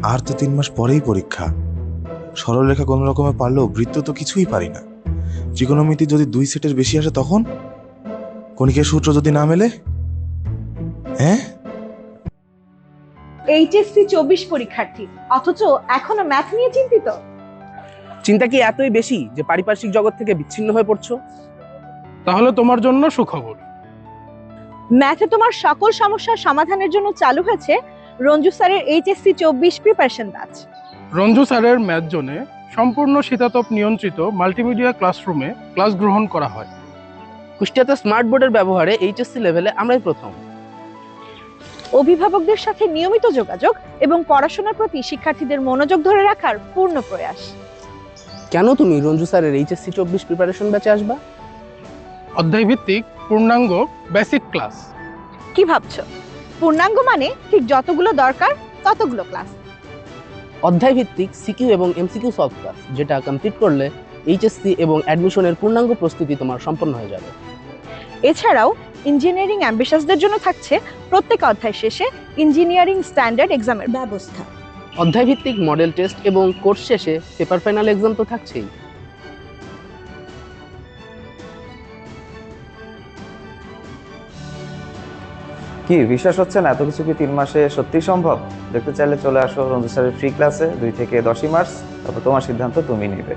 আর তো 3 মাস পরেই পরীক্ষা। সরলরেখা কোনো রকমে পারলেও বৃত্ত তো কিছুই পারি না। ত্রিকোণমিতি যদি 2 সেটের বেশি আসে তখন? কণিকের সূত্র যদি না মেলে? হ্যাঁ, HSC-24 পরীক্ষার্থী, অথচ এখনো ম্যাথ নিয়ে চিন্তিত। চিন্তা কি এতই বেশি যে পারিপার্শ্বিক জগৎ থেকে বিচ্ছিন্ন হয়ে পড়ছো? তাহলে তোমার জন্য সুখবর। ম্যাথে তোমার সকল সমস্যার সমাধানের জন্য চালু হয়েছে রঞ্জু স্যারের HSC-24 প্রিপারেশন ব্যাচ। রঞ্জু স্যারের ম্যাথ জোনে সম্পূর্ণ শীতাতপ নিয়ন্ত্রিত মাল্টিমিডিয়া ক্লাসরুমে ক্লাস গ্রহণ করা হয়। কুষ্টিয়াতে স্মার্ট বোর্ডের ব্যবহারে এইচএসসি লেভেলে আমরাই প্রথম। অভিভাবকদের সাথে নিয়মিত যোগাযোগ এবং পড়াশোনার প্রতি শিক্ষার্থীদের মনোযোগ ধরে রাখার পূর্ণ প্রয়াস। কেন তুমি রঞ্জু স্যারের HSC-24 প্রিপারেশন ব্যাচে আসবা? অধ্যায়ভিত্তিক পূর্ণাঙ্গ বেসিক ক্লাস। কি ভাবছো? পূর্ণাঙ্গ মানে ঠিক যতগুলো দরকার ততগুলো ক্লাস। অধ্যায় ভিত্তিক সিকিউ এবং এমসিকিউ সলভ ক্লাস, যেটা কমপ্লিট করলে এইচএসসি এবং অ্যাডমিশনের পূর্ণাঙ্গ প্রস্তুতি তোমার সম্পন্ন হয়ে যাবে। এছাড়াও ইঞ্জিনিয়ারিং অ্যাম্বিশাসদের জন্য থাকছে প্রত্যেক অধ্যায় শেষে ইঞ্জিনিয়ারিং স্ট্যান্ডার্ড এক্সামের ব্যবস্থা। অধ্যায় ভিত্তিক মডেল টেস্ট এবং কোর্স শেষে পেপার ফাইনাল এক্সাম তো থাকছেই। কি বিশ্বাস হচ্ছে না? এত কিছু কি 3 মাসে সত্যি সম্ভব? দেখতে চাইলে চলে আসো রঞ্জু স্যারের ফ্রি ক্লাসে 2 থেকে 10 মার্চ। তারপর তোমার সিদ্ধান্ত তুমি নিবে।